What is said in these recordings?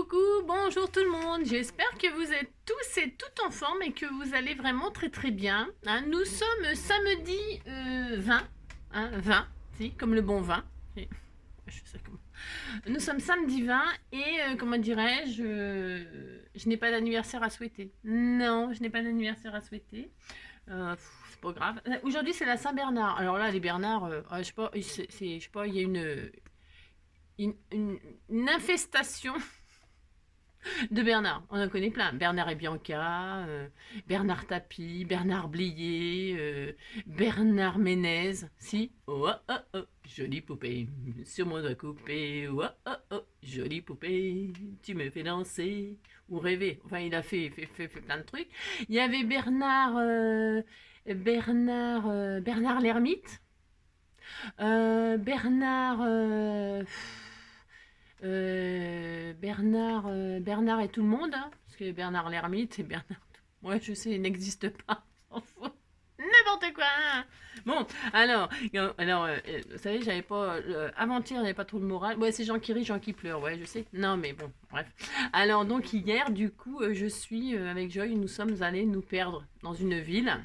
Coucou, bonjour tout le monde. J'espère que vous êtes tous et toutes en forme et que vous allez vraiment très très bien. Hein, nous sommes samedi 20, hein, 20, si, comme le bon vin. Je sais ça comment. Nous sommes samedi 20 et comment dirais-je, je n'ai pas d'anniversaire à souhaiter. Non, je n'ai pas d'anniversaire à souhaiter. C'est pas grave. Aujourd'hui c'est la Saint-Bernard. Alors là, les Bernards, je sais pas, je sais pas, il y a une, une- une infestation de Bernard. On en connaît plein. Bernard et Bianca, Bernard Tapie, Bernard Blier, Bernard Ménez. Si. Oh, oh, oh, jolie poupée, sur mon doigt coupé. Oh, oh, oh, jolie poupée, tu me fais danser ou rêver. Enfin, il a fait plein de trucs. Il y avait Bernard l'ermite. Bernard, Bernard et tout le monde, hein, parce que Bernard l'ermite et Bernard. Ouais, je sais, il n'existe pas. On s'en fout. N'importe quoi, hein. Bon, vous savez, j'avais pas. Avant-hier, j'avais pas trop le moral. Ouais, c'est Jean qui rit, Jean qui pleure, ouais, je sais. Non, mais bon, bref. Alors, donc, hier, du coup, je suis avec Joy, nous sommes allés nous perdre dans une ville.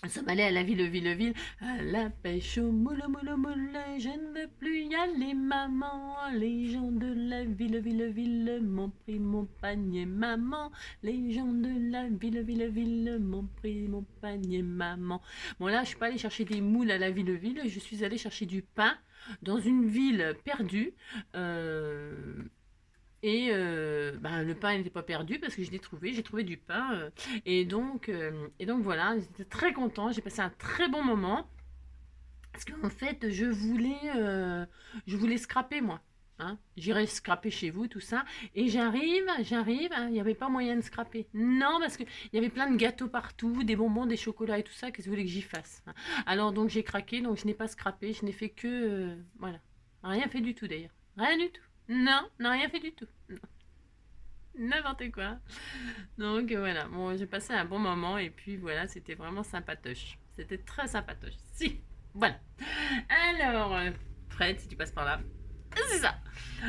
Nous sommes allés à la ville, à la pêche au moule, je ne veux plus y aller, maman. Les gens de la ville m'ont pris mon panier, maman. Les gens de la ville m'ont pris mon panier, maman. Bon, là, je suis pas allée chercher des moules à la ville, je suis allée chercher du pain dans une ville perdue. Ben, le pain n'était pas perdu parce que je l'ai trouvé, j'ai trouvé du pain. Et donc voilà, j'étais très content, j'ai passé un très bon moment. Parce qu'en fait, je voulais scraper moi. Hein. J'irai scraper chez vous, tout ça. Et j'arrive, hein, il n'y avait pas moyen de scraper. Non, parce qu'il y avait plein de gâteaux partout, des bonbons, des chocolats et tout ça. Qu'est-ce que vous voulez que j'y fasse, hein. Alors donc j'ai craqué, donc je n'ai pas scrappé, je n'ai fait que... voilà. Rien fait du tout d'ailleurs. Rien du tout. Non, non, rien fait du tout. Non. N'importe quoi. Donc voilà, bon, j'ai passé un bon moment et puis voilà, c'était vraiment sympatoche. C'était très sympatoche. Si, voilà. Alors, Fred, si tu passes par là, c'est ça.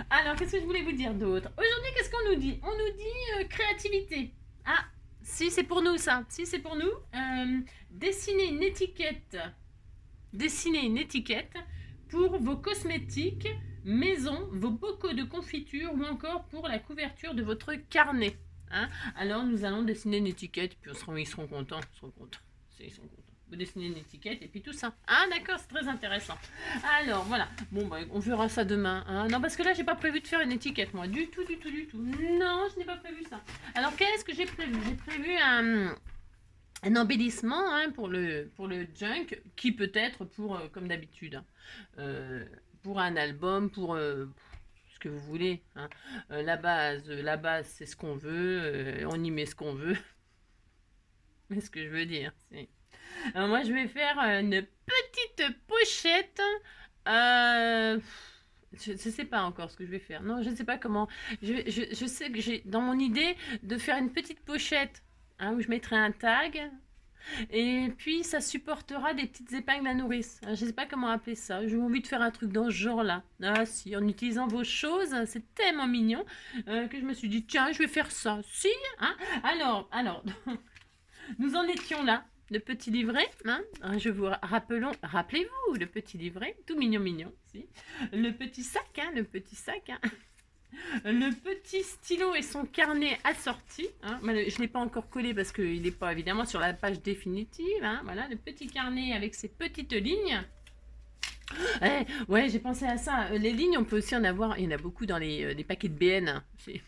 Alors, qu'est-ce que je voulais vous dire d'autre? Aujourd'hui, qu'est-ce qu'on nous dit? On nous dit créativité. Ah, si, c'est pour nous ça. Si, c'est pour nous. Dessiner une étiquette. Dessiner une étiquette pour vos cosmétiques, maison, vos bocaux de confiture ou encore pour la couverture de votre carnet. Hein. Alors nous allons dessiner une étiquette, puis ils seront contents. Ils seront contents. Ils sont contents. Vous dessinez une étiquette et puis tout ça. Ah d'accord, c'est très intéressant. Alors voilà. Bon bah on verra ça demain. Hein. Non parce que là j'ai pas prévu de faire une étiquette moi. Du tout. Non, je n'ai pas prévu ça. Alors qu'est-ce que j'ai prévu? J'ai prévu un embellissement, hein, pour le junk, qui peut être pour, comme d'habitude, hein, pour un album, pour ce que vous voulez. Hein. La base c'est ce qu'on veut, on y met ce qu'on veut. Mais ce que je veux dire, c'est... Alors moi je vais faire une petite pochette. euh, je ne sais pas encore ce que je vais faire. Non, je ne sais pas comment. Je sais que j'ai dans mon idée de faire une petite pochette, hein, où je mettrai un tag. Et puis, ça supportera des petites épingles à nourrice. Je ne sais pas comment appeler ça. J'ai envie de faire un truc dans ce genre-là. Ah si, en utilisant vos choses, c'est tellement mignon que je me suis dit, tiens, je vais faire ça. Si, hein. Alors, nous en étions là. Le petit livret, hein. Je vous rappelez-vous, le petit livret, tout mignon, si. Le petit sac, hein, le petit stylo et son carnet assorti. Hein. Je ne l'ai pas encore collé parce qu'il n'est pas évidemment sur la page définitive. Hein. Voilà, le petit carnet avec ses petites lignes. Ouais, j'ai pensé à ça. Les lignes, on peut aussi en avoir. Il y en a beaucoup dans les paquets de BN. Hein. Les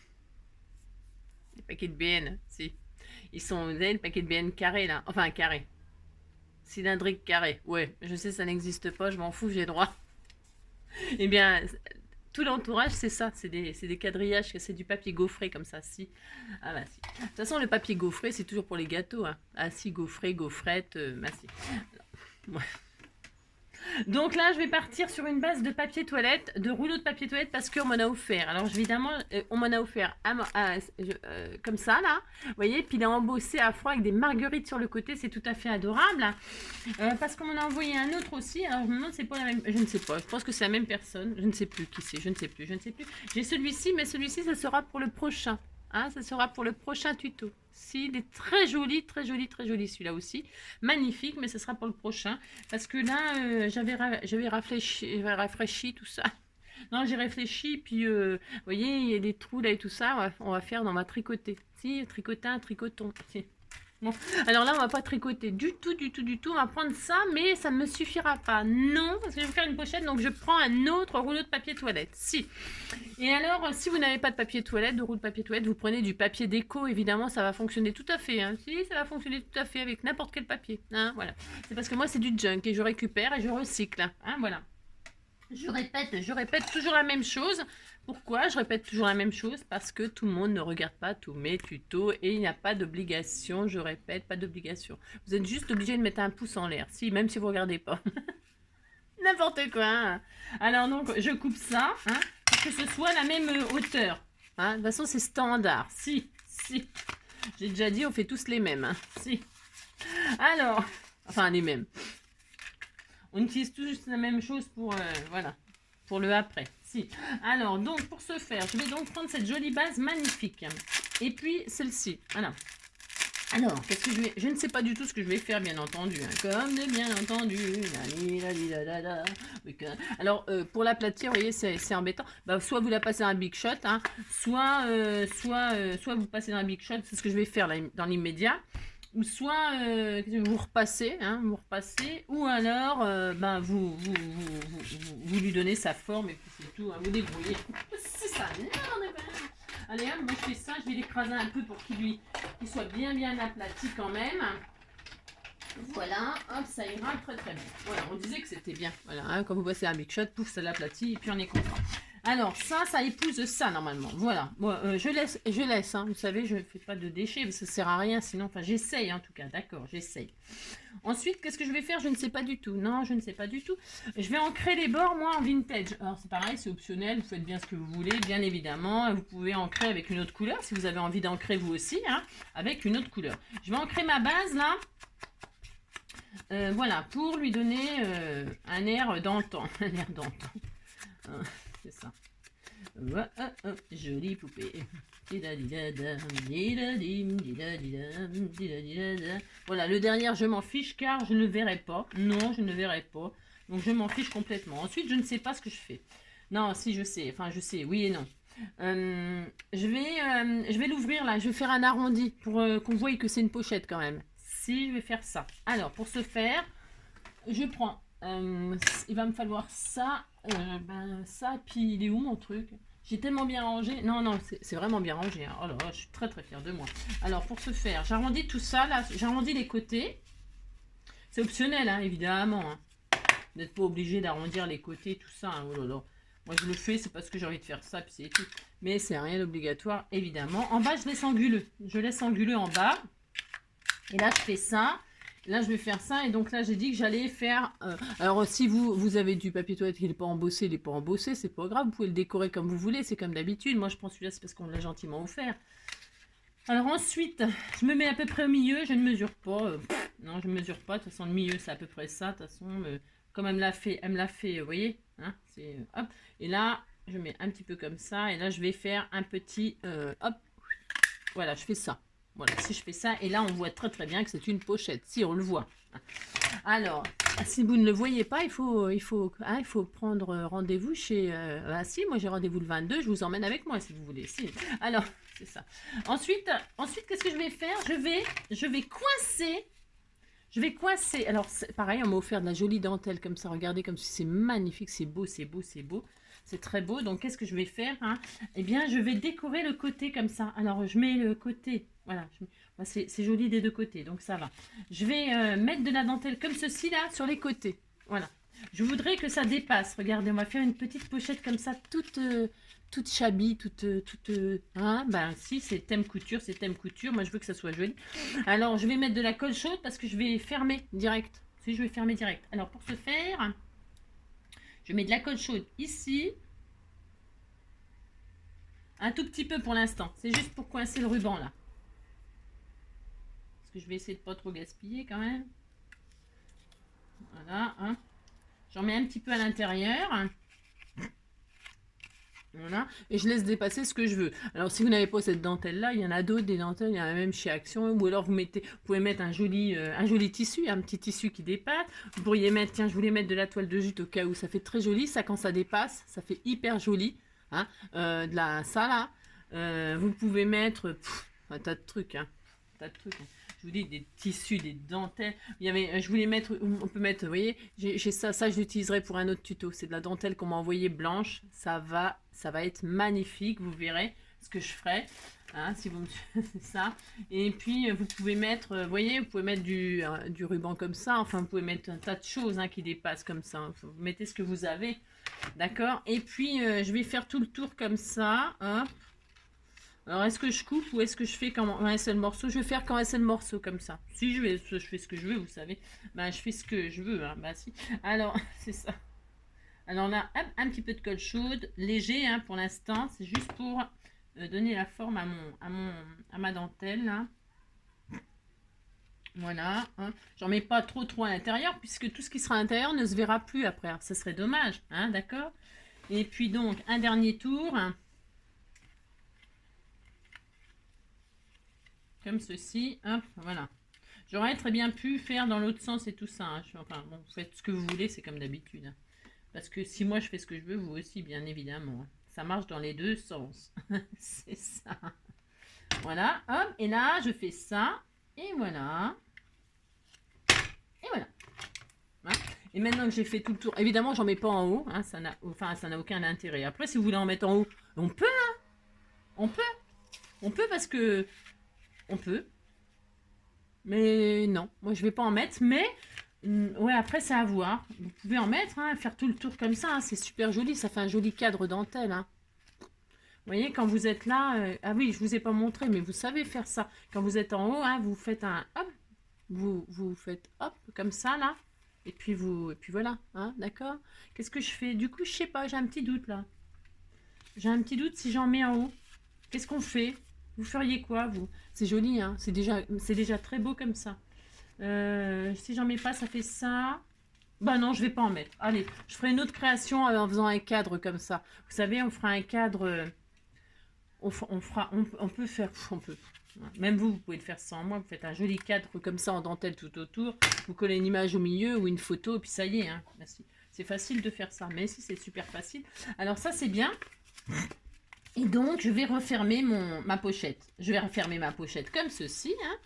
paquets de BN, si. Vous avez le paquet de BN carré là. Enfin, un carré. Cylindrique carré. Ouais, je sais, ça n'existe pas. Je m'en fous, j'ai droit. Eh bien, tout l'entourage, c'est ça, c'est des quadrillages, c'est du papier gaufré comme ça, si. Ah bah si. De toute façon, le papier gaufré, c'est toujours pour les gâteaux. Hein. Ah si, gaufré, gaufrette, bah si. Ouais. Donc là, je vais partir sur une base de papier toilette, de rouleau de papier toilette parce qu'on m'en a offert. Alors évidemment, on m'en a offert comme ça là, vous voyez, puis il est embossé à froid avec des marguerites sur le côté, c'est tout à fait adorable. Parce qu'on m'en a envoyé un autre aussi, alors je me demande c'est pas la même, je ne sais pas, je pense que c'est la même personne, je ne sais plus qui c'est, je ne sais plus. J'ai celui-ci, mais celui-ci, ça sera pour le prochain. Hein, ça sera pour le prochain tuto. Si, il est très joli celui-là aussi. Magnifique, mais ce sera pour le prochain. Parce que là, j'avais rafraîchi tout ça. Non, j'ai réfléchi, puis vous voyez, il y a des trous là et tout ça. On va faire, on va tricoter. Si, tricoter un tricoton. Si. Bon. Alors là, on va pas tricoter du tout. On va prendre ça, mais ça ne me suffira pas. Non, parce que je vais faire une pochette, donc je prends un autre rouleau de papier toilette. Si. Et alors, si vous n'avez pas de papier toilette, de rouleau de papier toilette, vous prenez du papier déco. Évidemment, ça va fonctionner tout à fait. Hein. Si, ça va fonctionner tout à fait avec n'importe quel papier. Hein, voilà. C'est parce que moi, c'est du junk et je récupère et je recycle. Hein, voilà. Je répète toujours la même chose. Pourquoi je répète toujours la même chose? Parce que tout le monde ne regarde pas tous mes tutos et il n'y a pas d'obligation, je répète, pas d'obligation. Vous êtes juste obligé de mettre un pouce en l'air, si, même si vous ne regardez pas. N'importe quoi. Hein. Alors donc, je coupe ça, hein, pour que ce soit la même hauteur. Hein. De toute façon, c'est standard. Si. J'ai déjà dit, on fait tous les mêmes. Hein. Si. Alors, enfin les mêmes. On utilise tous la même chose pour, voilà, pour le après. Si. Alors, donc, pour ce faire, je vais donc prendre cette jolie base magnifique. Et puis, celle-ci. Voilà. Alors, qu'est-ce que je vais... Je ne sais pas du tout ce que je vais faire, bien entendu. Hein. Comme de bien entendu. Alors, pour l'aplatir, vous voyez, c'est embêtant. Bah, soit vous la passez dans un Big Shot, hein, soit vous passez dans un Big Shot. C'est ce que je vais faire là, dans l'immédiat. Ou soit vous repassez, ou alors vous lui donnez sa forme et puis c'est tout, hein, vous débrouillez. C'est ça. Allez, hop, moi je fais ça, je vais l'écraser un peu pour qu'il soit bien aplati quand même. Voilà, hop, ça ira très bien. Voilà, on disait que c'était bien. Voilà, hein, quand vous passez un Big Shot, pouf, ça l'aplatit et puis on est content. Alors, ça épouse ça, normalement. Voilà. Bon, je laisse, hein. Vous savez, je ne fais pas de déchets, parce que ça ne sert à rien, sinon... Enfin, j'essaye, en tout cas. D'accord, j'essaye. Ensuite, qu'est-ce que je vais faire? Je ne sais pas du tout. Non, je ne sais pas du tout. Je vais ancrer les bords, moi, en vintage. Alors, c'est pareil, c'est optionnel. Vous faites bien ce que vous voulez, bien évidemment. Vous pouvez ancrer avec une autre couleur, si vous avez envie d'ancrer vous aussi, hein, avec une autre couleur. Je vais ancrer ma base, là. Voilà, pour lui donner un air d'antan. Un air d'antan. C'est ça. Jolie poupée. Voilà, le derrière, je m'en fiche car je ne verrai pas. Non, je ne verrai pas. Donc, je m'en fiche complètement. Ensuite, je ne sais pas ce que je fais. Non, si, je sais. Enfin, je sais, oui et non. Je vais l'ouvrir là. Je vais faire un arrondi pour qu'on voie que c'est une pochette quand même. Si, je vais faire ça. Alors, pour ce faire, je prends... il va me falloir ça, ça, puis il est où mon truc? J'ai tellement bien rangé. Non, c'est vraiment bien rangé. Hein. Oh là là, je suis très fière de moi. Alors, pour ce faire, j'arrondis tout ça, là, j'arrondis les côtés. C'est optionnel, hein, évidemment. Hein. Vous n'êtes pas obligé d'arrondir les côtés, tout ça. Hein. Oh là là. Moi, je le fais, c'est parce que j'ai envie de faire ça, puis c'est tout. Mais c'est rien d'obligatoire, évidemment. En bas, je laisse anguleux. Je laisse anguleux en bas. Et là, je fais ça. Là, je vais faire ça. Et donc là, j'ai dit que j'allais faire... alors, si vous avez du papier toilette qui n'est pas embossé, il n'est pas embossé, c'est pas grave. Vous pouvez le décorer comme vous voulez. C'est comme d'habitude. Moi, je prends celui-là, c'est parce qu'on me l'a gentiment offert. Alors ensuite, je me mets à peu près au milieu. Je ne mesure pas. Non, je ne mesure pas. De toute façon, le milieu, c'est à peu près ça. De toute façon, comme elle me l'a fait, vous voyez hein, hop. Et là, je mets un petit peu comme ça. Et là, je vais faire un petit... hop. Voilà, je fais ça. Voilà, si je fais ça, et là on voit très bien que c'est une pochette, si on le voit. Alors, si vous ne le voyez pas, il faut prendre rendez-vous chez... si, moi j'ai rendez-vous le 22, je vous emmène avec moi si vous voulez. Si. Alors, c'est ça. Ensuite qu'est-ce que je vais faire? Je vais coincer. Alors, pareil, on m'a offert de la jolie dentelle comme ça. Regardez comme si c'est magnifique, c'est beau. C'est très beau. Donc, qu'est-ce que je vais faire hein? Eh bien, je vais décorer le côté comme ça. Alors, je mets le côté. Voilà. C'est joli des deux côtés. Donc, ça va. Je vais mettre de la dentelle comme ceci, là, sur les côtés. Voilà. Je voudrais que ça dépasse. Regardez, on va faire une petite pochette comme ça, toute shabby, hein, ben si, c'est thème couture, moi je veux que ça soit joli. Alors je vais mettre de la colle chaude parce que je vais fermer direct. Si, je vais fermer direct. Alors pour ce faire, Je mets de la colle chaude ici. Un tout petit peu pour l'instant. C'est juste pour coincer le ruban là. Parce que je vais essayer de pas trop gaspiller quand même. Voilà. Hein. J'en mets un petit peu à l'intérieur. Voilà. Et je laisse dépasser ce que je veux. Alors si vous n'avez pas cette dentelle là, il y en a d'autres des dentelles, il y en a même chez Action. Ou alors vous pouvez mettre un joli tissu, un petit tissu qui dépasse. Vous pourriez mettre, tiens je voulais mettre de la toile de jute au cas où, ça fait très joli. Ça quand ça dépasse, ça fait hyper joli. Hein. Ça là. Vous pouvez mettre un tas de trucs. Hein. Un tas de trucs. Hein. Je vous dis des tissus, des dentelles. Il y avait, je voulais mettre, on peut mettre, vous voyez, j'ai ça je l'utiliserai pour un autre tuto. C'est de la dentelle qu'on m'a envoyée blanche. Ça va être magnifique. Vous verrez ce que je ferai. Hein, si vous me c'est ça. Et puis vous pouvez mettre, vous voyez, vous pouvez mettre du ruban comme ça. Enfin, vous pouvez mettre un tas de choses hein, qui dépassent comme ça. Vous mettez ce que vous avez, d'accord. Et puis je vais faire tout le tour comme ça. Hop. Alors, est-ce que je coupe ou est-ce que je fais quand un seul morceau? Je vais faire quand un seul morceau comme ça. Si je fais ce que je veux, vous savez. Ben, je fais ce que je veux. Hein. Ben, si. Alors, c'est ça. Alors là, un petit peu de colle chaude, léger hein, pour l'instant. C'est juste pour donner la forme à ma dentelle. Là. Voilà. Hein. J'en mets pas trop à l'intérieur puisque tout ce qui sera à l'intérieur ne se verra plus après. Alors, ça serait dommage. Hein, d'accord? Et puis donc, un dernier tour. Hein. Comme ceci, hop, voilà. J'aurais très bien pu faire dans l'autre sens et tout ça. Hein. Enfin, bon, vous faites ce que vous voulez, c'est comme d'habitude. Hein. Parce que si moi je fais ce que je veux, vous aussi, bien évidemment. Hein. Ça marche dans les deux sens. C'est ça. Voilà, hop, et là, je fais ça. Et voilà. Et voilà. Hein. Et maintenant que j'ai fait tout le tour, évidemment, j'en mets pas en haut. Hein, ça n'a aucun intérêt. Après, si vous voulez en mettre en haut, on peut. Hein. On peut. On peut parce que... On peut. Mais non, moi je vais pas en mettre. Mais ouais, après c'est à voir. Vous pouvez en mettre, hein, faire tout le tour comme ça. Hein, c'est super joli. Ça fait un joli cadre dentelle. Hein. Vous voyez, quand vous êtes là... ah oui, je vous ai pas montré, mais vous savez faire ça. Quand vous êtes en haut, hein, vous faites un... Hop, vous faites hop, comme ça, là. Et puis voilà. Hein, d'accord. Qu'est-ce que je fais? Du coup, je sais pas, j'ai un petit doute, là. J'ai un petit doute si j'en mets en haut. Qu'est-ce qu'on fait? Vous feriez quoi, vous? C'est joli, hein? C'est déjà très beau comme ça. Si j'en mets pas, ça fait ça. Bah non, je vais pas en mettre. Allez, je ferai une autre création en faisant un cadre comme ça. Vous savez, on fera un cadre... on peut faire... On peut. Même vous pouvez le faire sans moi. Vous faites un joli cadre comme ça en dentelle tout autour. Vous collez une image au milieu ou une photo, et puis ça y est. Hein. Merci. C'est facile de faire ça. Mais si, c'est super facile. Alors ça, c'est bien. Et donc, je vais refermer ma pochette. Je vais refermer ma pochette comme ceci. Hein.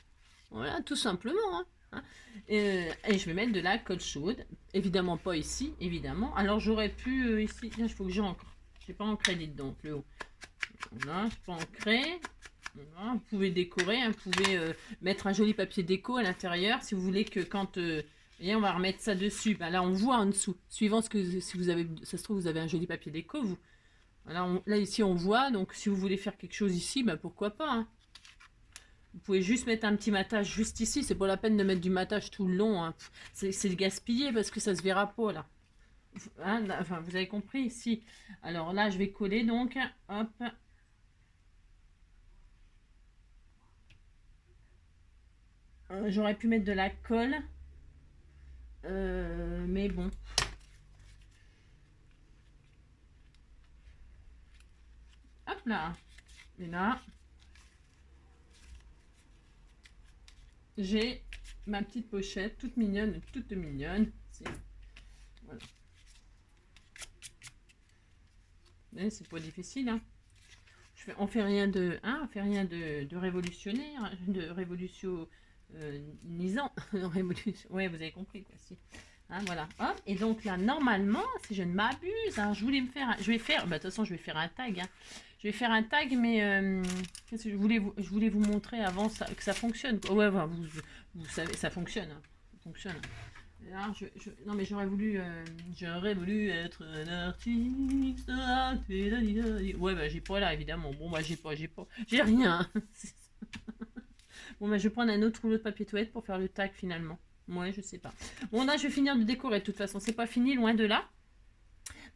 Voilà, tout simplement. Hein. Et je vais mettre de la colle chaude. Évidemment pas ici, évidemment. Alors, j'aurais pu ici... Tiens, il faut que j'encre. Je n'ai pas ancré, dites donc, le haut. Voilà, je peux ancrer. Voilà, vous pouvez décorer. Hein. Vous pouvez mettre un joli papier déco à l'intérieur. Si vous voulez que quand... voyez, on va remettre ça dessus. Ben là, on voit en dessous. Suivant ce que... Si vous avez... Ça se trouve, vous avez un joli papier déco, vous... Voilà, là, ici, on voit. Donc, si vous voulez faire quelque chose ici, bah, pourquoi pas. Hein. Vous pouvez juste mettre un petit matage juste ici. C'est pas la peine de mettre du matage tout le long. Hein. C'est gaspillé parce que ça se verra pas, là. Hein, là. Enfin, vous avez compris ici. Alors là, je vais coller, donc. Hop. J'aurais pu mettre de la colle. Mais bon. Hop là. Et là, j'ai ma petite pochette toute mignonne, toute mignonne. Voilà. C'est pas difficile. Hein. On fait rien de, hein, on fait rien de révolutionnaire, de révolutionnisant. Ouais, vous avez compris quoi. Si. Hein, voilà. Hop. Et donc là, normalement, si je ne m'abuse, hein, je vais faire, bah, de toute façon, je vais faire un tag. Hein. Je vais faire un tag, mais qu'est-ce que je voulais vous montrer avant que ça fonctionne. Ouais, voilà, vous savez, ça fonctionne. Hein. Ça fonctionne. Là, non, mais j'aurais voulu être un artiste. Ouais, bah j'ai pas là, évidemment. Bon, bah j'ai rien. Bon, bah je vais prendre un autre rouleau de papier toilette pour faire le tag finalement. Ouais, je sais pas. Bon, là, je vais finir de décorer de toute façon. C'est pas fini, loin de là.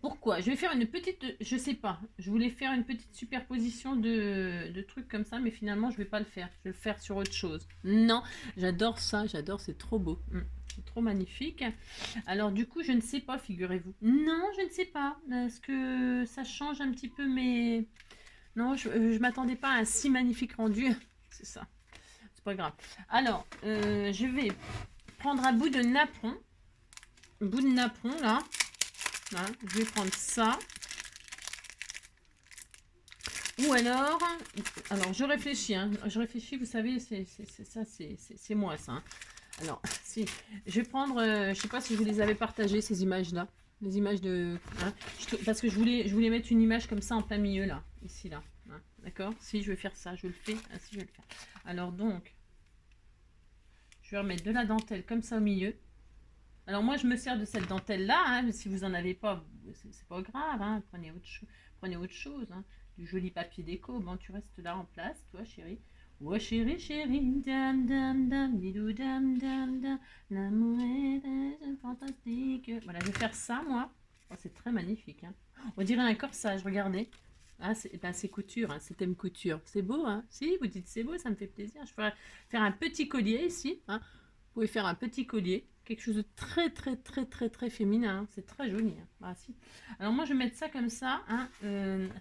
Pourquoi? Je vais faire une petite, je sais pas, je voulais faire une petite superposition de trucs comme ça, mais finalement je vais pas le faire. Je vais le faire sur autre chose. Non, j'adore ça, j'adore, c'est trop beau. C'est trop magnifique. Alors du coup, je ne sais pas, figurez-vous. Non, je ne sais pas. Est-ce que ça change un petit peu mes... Non, je m'attendais pas à un si magnifique rendu. C'est ça. C'est pas grave. Alors, je vais prendre un bout de napperon. Un bout de napperon, là. Là, je vais prendre ça. Ou alors je réfléchis, hein. Je réfléchis, vous savez, c'est moi ça. Hein. Alors, si, je vais prendre, je sais pas si je vous les avais partagées, ces images-là. Les images de... Hein, parce que je voulais mettre une image comme ça en plein milieu, là. Ici, là. Hein, d'accord? Si, je vais faire ça, je le fais. Ah, si, je vais le faire. Alors donc, je vais remettre de la dentelle comme ça au milieu. Alors moi, je me sers de cette dentelle-là. Hein, si vous en avez pas, c'est pas grave. Hein, prenez autre chose. Hein. Du joli papier déco. Bon, tu restes là en place, toi, chérie. Oh, chérie, chérie. Dam, dam, dam, didou, dam, dam, dam. L'amour est fantastique. Voilà, je vais faire ça, moi. Oh, c'est très magnifique. Hein. On dirait un corsage, regardez. Ah, c'est couture, hein, c'est thème couture. C'est beau, hein? Si, vous dites c'est beau, ça me fait plaisir. Je pourrais faire un petit collier ici. Hein. Vous pouvez faire un petit collier, quelque chose de très très très très très féminin, hein. C'est très joli. Hein. Ah, si. Alors moi je vais mettre ça comme ça, hein.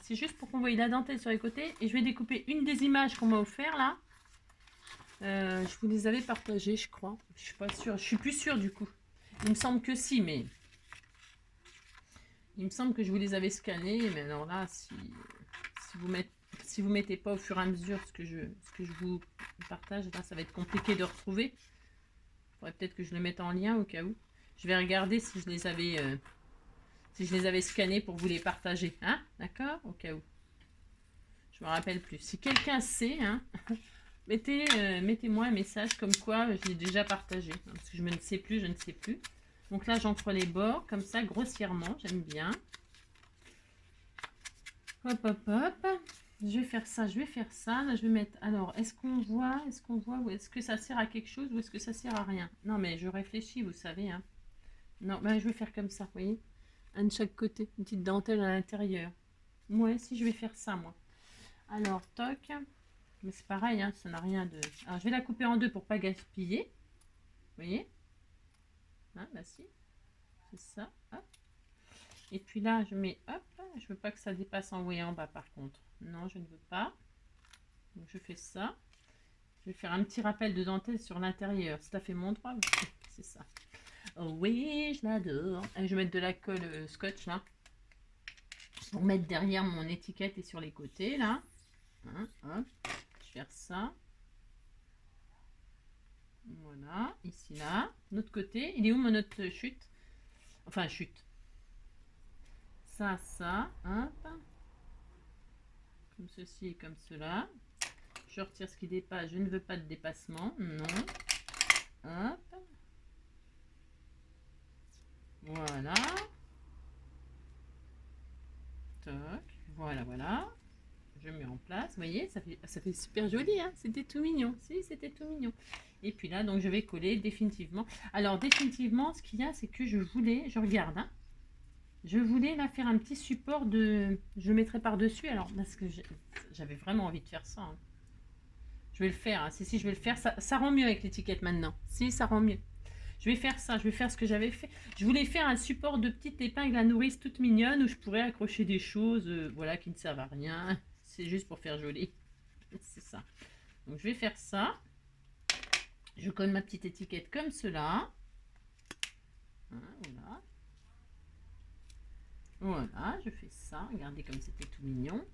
C'est juste pour qu'on voie la dentelle sur les côtés et je vais découper une des images qu'on m'a offert là. Je vous les avais partagées, je crois. Je suis pas sûre, je suis plus sûre du coup. Il me semble que si, mais il me semble que je vous les avais scannés. Mais alors là, si vous mettez pas au fur et à mesure ce que je vous partage, là, ça va être compliqué de retrouver. Faudrait peut-être que je le mette en lien au cas où. Je vais regarder si je les avais scannés pour vous les partager. Hein? D'accord? Au cas où. Je me rappelle plus. Si quelqu'un sait, hein, mettez-moi un message comme quoi je l'ai déjà partagé. Hein, parce que je ne sais plus, je ne sais plus. Donc là, j'entre les bords comme ça, grossièrement. J'aime bien. Hop, hop, hop. Je vais faire ça, je vais faire ça. Là, je vais mettre... Alors, est-ce qu'on voit ou est-ce que ça sert à quelque chose ou est-ce que ça sert à rien? Non, mais je réfléchis, vous savez. Hein. Non, ben, je vais faire comme ça, vous voyez? Un de chaque côté, une petite dentelle à l'intérieur. Ouais, si, je vais faire ça, moi. Alors, toc. Mais c'est pareil, hein, ça n'a rien de... Alors, je vais la couper en deux pour pas gaspiller. Vous voyez? Hein, bah si. C'est ça, hop. Et puis là, je mets, hop, je veux pas que ça dépasse en haut et en bas par contre. Non, je ne veux pas. Donc je fais ça. Je vais faire un petit rappel de dentelle sur l'intérieur. Ça fait mon droit, c'est ça. Oh oui, je l'adore. Je vais mettre de la colle scotch là. Pour mettre derrière mon étiquette et sur les côtés là. Hein, hop. Je vais faire ça. Voilà, ici là. L'autre côté. Il est où mon autre chute? Enfin, chute. Ça, hop. Comme ceci et comme cela. Je retire ce qui dépasse. Je ne veux pas de dépassement. Non. Hop. Voilà. Toc. Voilà, voilà. Je mets en place. Vous voyez, ça fait super joli. Hein, c'était tout mignon. Si, c'était tout mignon. Et puis là, donc je vais coller définitivement. Alors, définitivement, ce qu'il y a, c'est que je regarde, hein, je voulais là faire un petit support de... Je le mettrai par-dessus, alors, parce que j'avais vraiment envie de faire ça. Hein. Je vais le faire, hein. Si, je vais le faire. Ça rend mieux avec l'étiquette maintenant. Si, ça rend mieux. Je vais faire ça, je vais faire ce que j'avais fait. Je voulais faire un support de petite épingle à nourrice toute mignonne où je pourrais accrocher des choses voilà, qui ne servent à rien. C'est juste pour faire joli. C'est ça. Donc je vais faire ça. Je colle ma petite étiquette comme cela. Hein, voilà. Voilà, je fais ça. Regardez comme c'était tout mignon.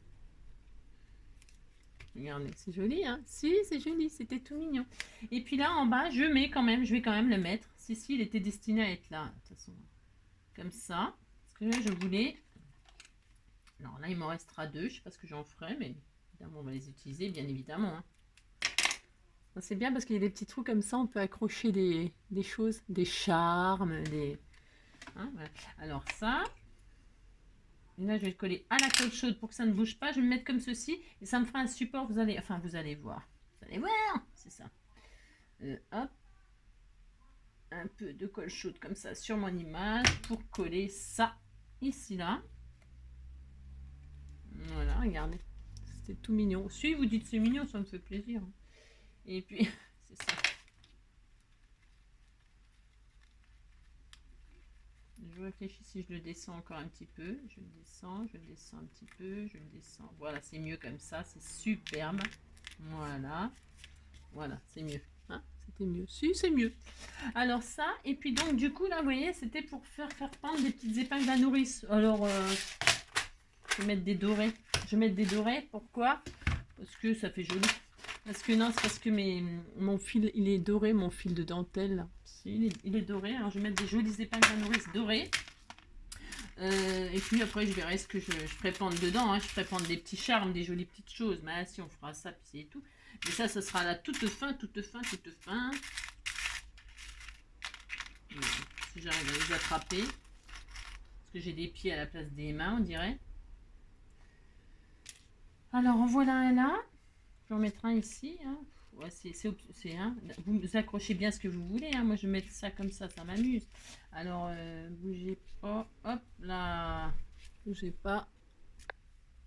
Regardez, c'est joli, hein? Si, c'est joli, c'était tout mignon. Et puis là, en bas, je vais quand même le mettre. Si, il était destiné à être là, de toute façon. Comme ça. Parce que là, je voulais... Alors là, il m'en restera deux. Je ne sais pas ce que j'en ferai, mais évidemment, on va les utiliser, bien évidemment. Hein. C'est bien parce qu'il y a des petits trous comme ça, on peut accrocher des choses, des charmes, des... Hein, voilà. Alors ça... Et là, je vais le coller à la colle chaude pour que ça ne bouge pas. Je vais me mettre comme ceci et ça me fera un support. Vous allez voir. Vous allez voir. C'est ça. Hop. Un peu de colle chaude comme ça sur mon image pour coller ça ici, là. Voilà, regardez. C'est tout mignon. Si vous dites c'est mignon, ça me fait plaisir. Et puis, c'est ça. Je réfléchis si je le descends encore un petit peu. Je le descends un petit peu, je le descends. Voilà, c'est mieux comme ça, c'est superbe. Voilà, voilà, c'est mieux. Hein, c'était mieux. Si, c'est mieux. Alors ça, et puis donc du coup là, vous voyez, c'était pour faire pendre des petites épingles à nourrice. Alors, je vais mettre des dorés. Je vais mettre des dorés. Pourquoi? Parce que ça fait joli. Parce que non, c'est parce que mon fil, il est doré, mon fil de dentelle. Là. Si, il est doré. Alors, je vais mettre des jolies épingles à nourrice dorées. Et puis après, je verrai ce que je ferai pendre dedans. Hein. Je ferai pendre des petits charmes, des jolies petites choses. Mais si on fera ça, puis c'est tout. Mais ça, ce sera la toute fin, toute fin, toute fin. Si j'arrive à les attraper. Parce que j'ai des pieds à la place des mains, on dirait. Alors, en voilà un là. Je vais en mettre un ici. Hein. Ouais, hein. Vous accrochez bien ce que vous voulez. Hein. Moi, je vais mettre ça comme ça m'amuse. Alors, bougez pas. Hop là. Bougez pas.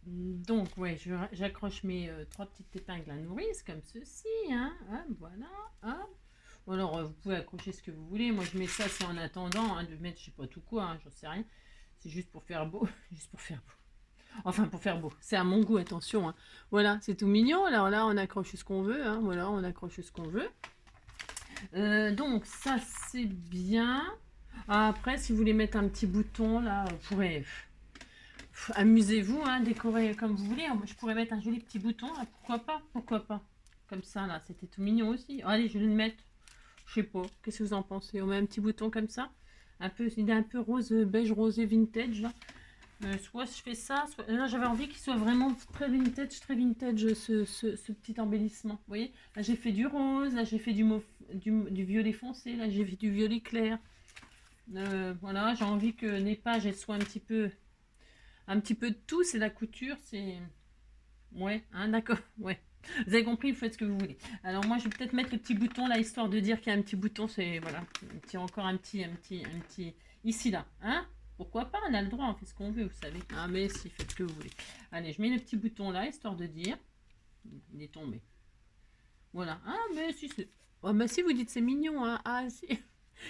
Donc, ouais, j'accroche mes 3 petites épingles à nourrice comme ceci. Hein. Hop, voilà. Hop. Ou alors, vous pouvez accrocher ce que vous voulez. Moi, je mets ça, c'est en attendant hein, de mettre, je sais pas tout quoi. Hein, j'en sais rien. C'est juste pour faire beau. Juste pour faire beau. Enfin, pour faire beau. C'est à mon goût, attention. Hein. Voilà, c'est tout mignon. Alors là, on accroche ce qu'on veut. Hein. Voilà, on accroche ce qu'on veut. Donc, ça, c'est bien. Après, si vous voulez mettre un petit bouton, là, vous pourrez... Amusez-vous, hein, décorer comme vous voulez. Je pourrais mettre un joli petit bouton. Là. Pourquoi pas? Pourquoi pas? Comme ça, là, c'était tout mignon aussi. Allez, je vais le mettre. Je sais pas. Qu'est-ce que vous en pensez? On met un petit bouton comme ça. Il est un peu rose, beige rosé vintage, là. Soit je fais ça, soit... Là j'avais envie qu'il soit vraiment très vintage, ce petit embellissement. Vous voyez, là j'ai fait du rose, là j'ai fait du violet foncé, là j'ai fait du violet clair. Voilà, j'ai envie que les pages elles soient un petit peu de tout. C'est la couture, c'est... Ouais, hein, d'accord, ouais. Vous avez compris, vous faites ce que vous voulez. Alors moi je vais peut-être mettre le petit bouton là, histoire de dire qu'il y a un petit bouton, c'est... Voilà, encore un petit... Ici là, hein. Pourquoi pas, on a le droit, on fait ce qu'on veut, vous savez. Ah mais si, faites ce que vous voulez. Allez, je mets le petit bouton là, histoire de dire. Il est tombé. Voilà. Ah mais si, c'est... Oh mais si, vous dites c'est mignon, hein. Ah si.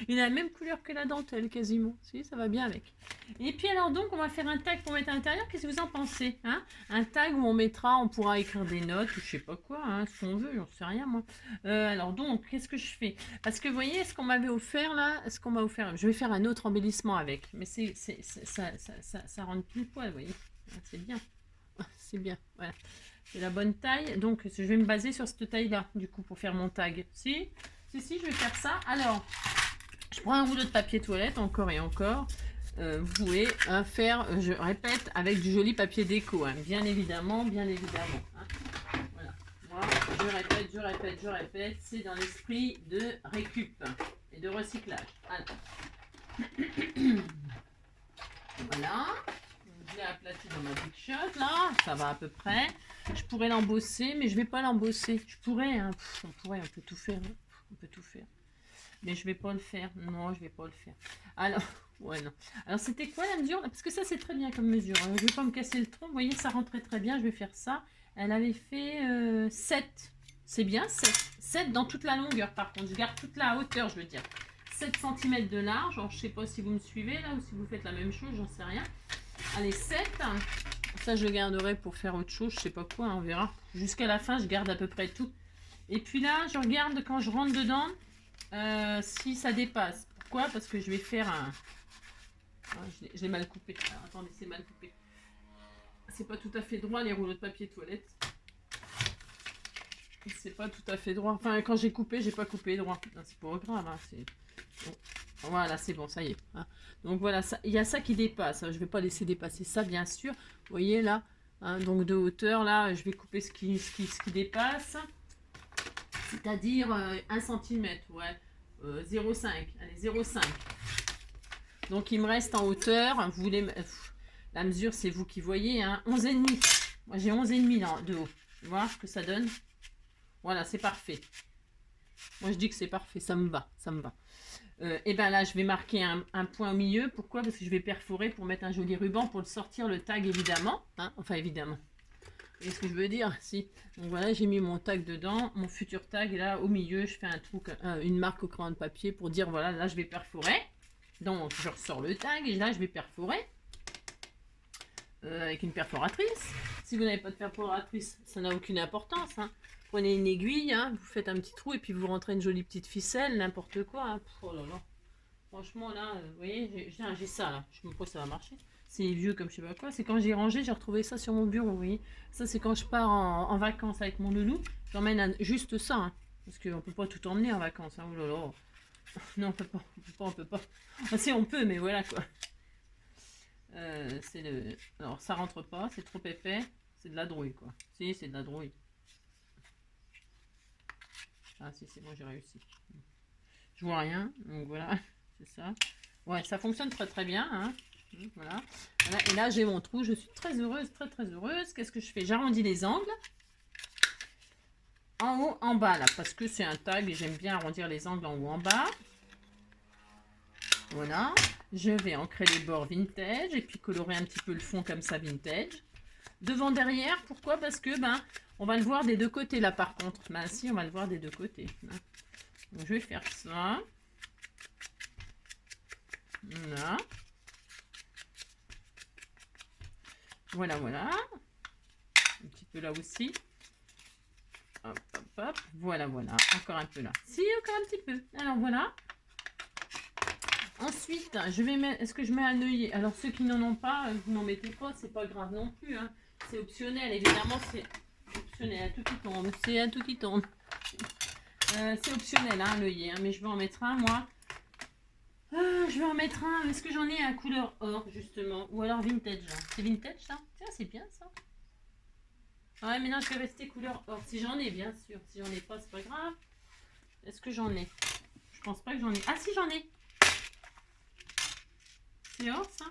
Il a la même couleur que la dentelle, quasiment. Si, ça va bien avec. Et puis alors donc, on va faire un tag pour mettre à l'intérieur. Qu'est-ce que vous en pensez hein? Un tag où on pourra écrire des notes, ou je sais pas quoi, hein, ce qu'on veut, j'en sais rien moi. Alors donc, qu'est-ce que je fais? Parce que vous voyez, ce qu'on m'avait offert là, je vais faire un autre embellissement avec. Mais ça rentre plus poil, vous voyez. C'est bien. C'est bien, voilà. C'est la bonne taille. Donc, je vais me baser sur cette taille-là, du coup, pour faire mon tag. Si, je vais faire ça. Alors... Je prends un rouleau de papier toilette, encore et encore. Vous pouvez faire, je répète, avec du joli papier déco, hein, bien évidemment, bien évidemment. Hein. Voilà. Moi, je répète, c'est dans l'esprit de récup et de recyclage. Alors. Voilà. Je l'ai aplati dans ma big shot, là, ça va à peu près. Je pourrais l'embosser, mais je ne vais pas l'embosser. Je pourrais, hein. On peut tout faire. Hein. On peut tout faire. Mais je vais pas le faire. Non, je vais pas le faire. Alors, ouais, non. Alors, c'était quoi la mesure? Parce que ça, c'est très bien comme mesure. Je vais pas me casser le tronc. Vous voyez, ça rentrait très bien. Je vais faire ça. Elle avait fait 7. C'est bien, 7. 7 dans toute la longueur, par contre. Je garde toute la hauteur, je veux dire. 7 cm de large. Alors, je sais pas si vous me suivez, là, ou si vous faites la même chose. J'en sais rien. Allez, 7. Ça, je le garderai pour faire autre chose. Je sais pas quoi, on verra. Jusqu'à la fin, je garde à peu près tout. Et puis là, je regarde quand je rentre dedans. Si ça dépasse. Pourquoi? Parce que je vais faire un... Ah, je l'ai mal coupé. Alors, attendez, c'est mal coupé. C'est pas tout à fait droit les rouleaux de papier toilette. C'est pas tout à fait droit. Enfin, quand j'ai coupé, j'ai pas coupé droit. C'est pas grave. Hein, bon. Voilà, c'est bon, ça y est. Hein. Donc voilà, il y a ça qui dépasse. Je vais pas laisser dépasser ça, bien sûr. Vous voyez là. Hein, donc de hauteur, là, je vais couper ce qui dépasse. C'est-à-dire 1 cm, ouais, 0,5, allez, 0,5. Donc, il me reste en hauteur, vous voulez, la mesure, c'est vous qui voyez, hein, 11,5. Moi, j'ai 11,5 de haut. Vous voyez ce que ça donne? Voilà, c'est parfait. Moi, je dis que c'est parfait, ça me va, ça me va. Et ben là, je vais marquer un point au milieu. Pourquoi? Parce que je vais perforer pour mettre un joli ruban pour le sortir, le tag évidemment. Hein, enfin évidemment. Vous voyez ce que je veux dire? Si. Donc voilà, j'ai mis mon tag dedans, mon futur tag. Et là, au milieu, je fais un trou, une marque au crayon de papier pour dire voilà, là, je vais perforer. Donc je ressors le tag et là, je vais perforer. Avec une perforatrice. Si vous n'avez pas de perforatrice, ça n'a aucune importance. Hein. Prenez une aiguille, hein, vous faites un petit trou et puis vous rentrez une jolie petite ficelle, n'importe quoi. Hein. Oh là là. Franchement, là, vous voyez, j'ai ça là. Je me pose, ça va marcher. C'est vieux comme je sais pas quoi. C'est quand j'ai rangé, j'ai retrouvé ça sur mon bureau. Vous voyez, ça c'est quand je pars en vacances avec mon loulou. J'emmène juste ça. Hein, parce qu'on peut pas tout emmener en vacances. Hein. Oh là là. Non, on peut pas. On peut pas. Enfin, si on peut, mais voilà quoi. C'est le... Alors ça rentre pas, c'est trop épais, c'est de la drouille quoi. Si, c'est de la drouille. Ah si, c'est bon, j'ai réussi. Je vois rien, donc voilà, c'est ça. Ouais, ça fonctionne très très bien. Hein. Voilà. Voilà. Et là j'ai mon trou, je suis très heureuse, très très heureuse. Qu'est-ce que je fais? J'arrondis les angles. En haut, en bas là, parce que c'est un tag et j'aime bien arrondir les angles en haut, en bas. Voilà. Je vais ancrer les bords vintage et puis colorer un petit peu le fond comme ça vintage. Devant, derrière, pourquoi? Parce que ben on va le voir des deux côtés là par contre. Ben si, on va le voir des deux côtés. Donc je vais faire ça. Voilà. Voilà, voilà. Un petit peu là aussi. Hop, hop, hop. Voilà, voilà. Encore un peu là. Si, encore un petit peu. Alors voilà. Ensuite, je vais mettre. Est-ce que je mets un œillet? Alors ceux qui n'en ont pas, vous n'en mettez pas, c'est pas grave non plus. Hein. C'est optionnel, évidemment, c'est optionnel. À tout qui tombe. C'est à tout qui tombe. C'est optionnel, hein, l'œillet. Hein, mais je vais en mettre un, moi. Je vais en mettre un. Est-ce que j'en ai à couleur or, justement? Ou alors vintage, là? C'est vintage, ça? Tiens, c'est bien, ça. Ouais, mais non, je vais rester couleur or. Si j'en ai, bien sûr. Si j'en ai pas, c'est pas grave. Est-ce que j'en ai? Je pense pas que j'en ai. Ah, si, j'en ai. C'est or, ça?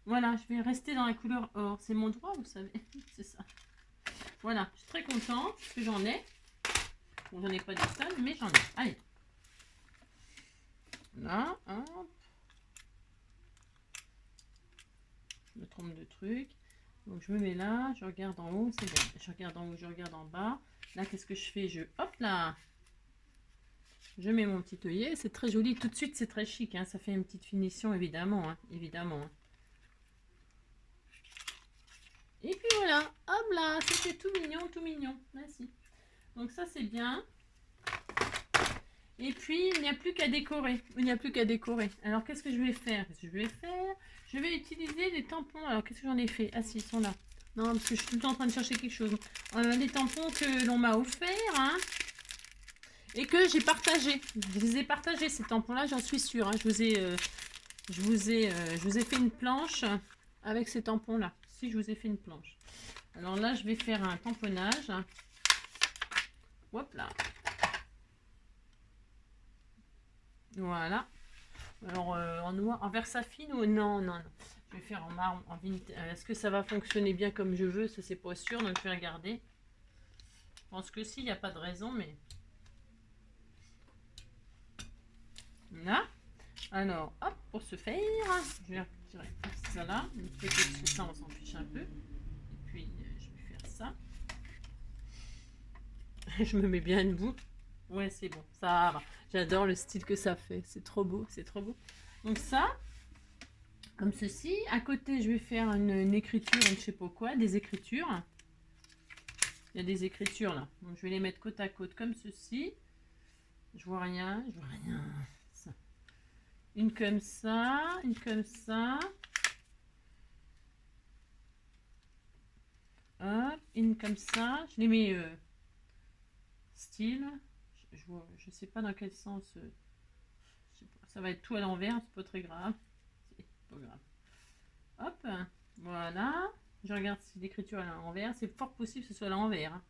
Voilà, je vais rester dans la couleur or. C'est mon droit, vous savez. C'est ça. Voilà, je suis très contente que j'en ai. Bon, j'en ai pas des tonnes, mais j'en ai. Allez. Là, hop. Je me trompe de truc. Donc, je me mets là, je regarde en haut, c'est bien. Je regarde en haut, je regarde en bas. Là, qu'est-ce que je fais? Hop là. Je mets mon petit œillet. C'est très joli. Tout de suite, c'est très chic. Hein. Ça fait une petite finition, évidemment. Hein. Évidemment. Hein. Et puis voilà, hop là, c'était tout mignon, tout mignon. Merci. Donc ça c'est bien. Et puis il n'y a plus qu'à décorer. Il n'y a plus qu'à décorer. Alors qu'est-ce que je vais faire? Je vais utiliser les tampons. Alors qu'est-ce que j'en ai fait? Ah si, ils sont là. Non, parce que je suis tout le temps en train de chercher quelque chose. Les tampons que l'on m'a offerts. Hein, et que j'ai partagé. Je les ai partagés ces tampons-là, j'en suis sûre. Hein. Je vous ai fait une planche avec ces tampons-là. Si, je vous ai fait une planche. Alors là, je vais faire un tamponnage. Hop là. Voilà. Alors, en noir, en versafine ou non, non, non. Je vais faire en marbre, en vintage. Est-ce que ça va fonctionner bien comme je veux? Ça, c'est pas sûr, donc je vais regarder. Je pense que si, il n'y a pas de raison, mais... Là. Alors, hop, pour ce faire, je vais retirer ça là. Ça, on s'en fiche un peu. Et puis, je vais faire ça. Je me mets bien debout. Ouais, c'est bon, ça va. J'adore le style que ça fait. C'est trop beau, c'est trop beau. Donc ça, comme ceci. À côté, je vais faire une écriture, je ne sais pas quoi, des écritures. Il y a des écritures là. Donc, je vais les mettre côte à côte comme ceci. Je vois rien, je vois rien. Ça. Une comme ça, une comme ça. Hop, une comme ça. Je les mets style. Je sais pas dans quel sens. Je sais pas, ça va être tout à l'envers, c'est pas très grave. C'est pas grave. Hop, voilà. Je regarde si l'écriture est à l'envers. C'est fort possible que ce soit à l'envers. Hein.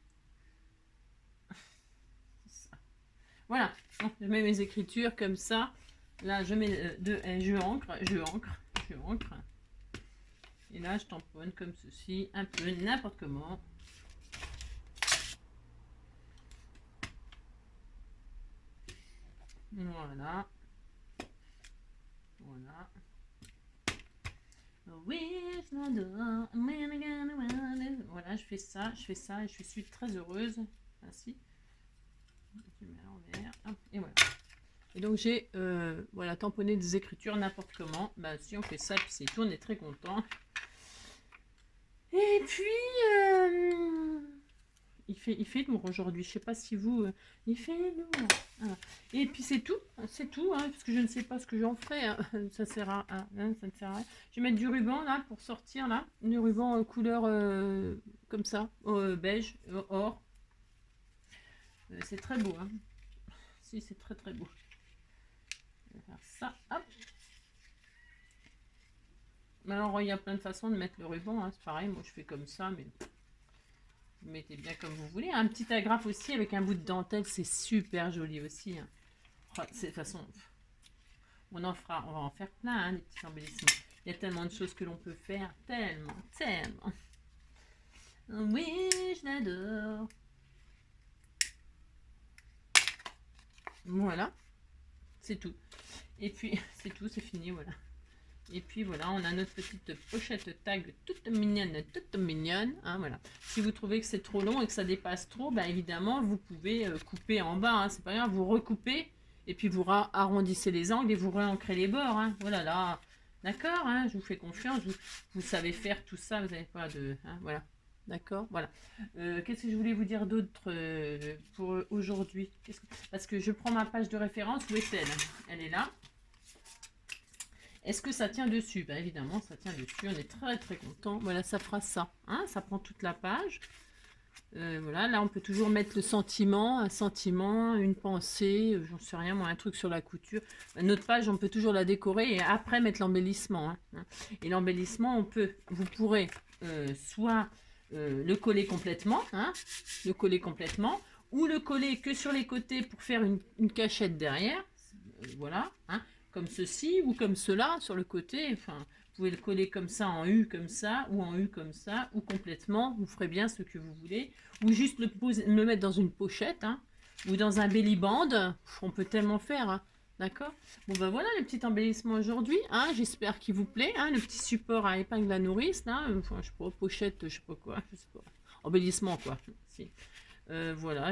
Voilà, donc, je mets mes écritures comme ça. Là, je mets je ancre. Et là, je tamponne comme ceci, un peu n'importe comment. Voilà. Voilà. Oui, je l'adore. Voilà, je fais ça et je suis très heureuse. Ainsi. Je mets à l'envers. Et voilà. Et donc j'ai voilà, tamponné des écritures n'importe comment. Bah si on fait ça, puis c'est tout, on est très content. Et puis il fait lourd aujourd'hui. Je sais pas si vous il fait lourd. Voilà. Et puis c'est tout, hein, parce que je ne sais pas ce que j'en ferai. Hein. Ça sert à hein, ça ne sert à rien. Je vais mettre du ruban là pour sortir là, du ruban couleur comme ça, beige, or. C'est très beau. Hein. Si c'est très très beau. Je vais faire ça, hop. Alors il y a plein de façons de mettre le ruban, hein. C'est pareil, moi je fais comme ça, mais vous mettez bien comme vous voulez. Un petit agrafe aussi avec un bout de dentelle, c'est super joli aussi. Hein. Oh, de toute façon, on va en faire plein, hein, des petits embellissements. Il y a tellement de choses que l'on peut faire, tellement, tellement. Oui, je l'adore. Voilà, c'est tout. Et puis, c'est tout, c'est fini, voilà. Et puis voilà, on a notre petite pochette tag toute mignonne. Hein, voilà. Si vous trouvez que c'est trop long et que ça dépasse trop, bah, évidemment, vous pouvez couper en bas. Hein, c'est pas grave, vous recoupez et puis vous arrondissez les angles et vous réancrez les bords. Hein, voilà, là. D'accord, hein, je vous fais confiance. Vous savez faire tout ça, vous n'avez pas de... Hein, voilà. D'accord, voilà. Qu'est-ce que je voulais vous dire d'autre pour aujourd'hui? Parce que je prends ma page de référence. Où est-elle? Elle est là. Est-ce que ça tient dessus? Bah évidemment, ça tient dessus. On est très très content. Voilà, ça fera ça. Hein, ça prend toute la page. Voilà, là on peut toujours mettre le sentiment, un sentiment, une pensée, j'en sais rien, moi, un truc sur la couture. Notre page, on peut toujours la décorer et après mettre l'embellissement. Hein. Et l'embellissement, vous pourrez soit le coller complètement, hein, ou le coller que sur les côtés pour faire une cachette derrière. Voilà, hein, comme ceci ou comme cela sur le côté. Enfin, vous pouvez le coller comme ça, en U comme ça, ou en U comme ça, ou complètement. Vous ferez bien ce que vous voulez. Ou juste le mettre dans une pochette, hein, ou dans un belly band. On peut tellement faire, hein. D'accord. Bon ben voilà le petit embellissement aujourd'hui. Hein, j'espère qu'il vous plaît. Hein, le petit support à épingle à nourrice, là. Enfin, je sais pas, pochette, je sais pas quoi. Je sais pas. Embellissement, quoi. Si. Voilà,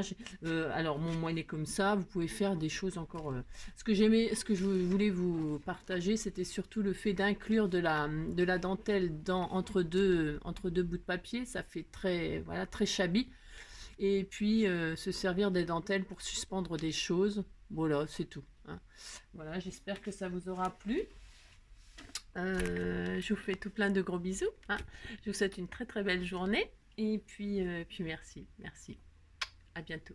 alors mon moine est comme ça, vous pouvez faire des choses encore. Ce que je voulais vous partager, c'était surtout le fait d'inclure de la dentelle entre deux bouts de papier, ça fait très, voilà, très shabby. Et puis se servir des dentelles pour suspendre des choses. Voilà, c'est tout. Hein. Voilà, j'espère que ça vous aura plu. Je vous fais tout plein de gros bisous. Hein. Je vous souhaite une très très belle journée. Et puis merci. À bientôt.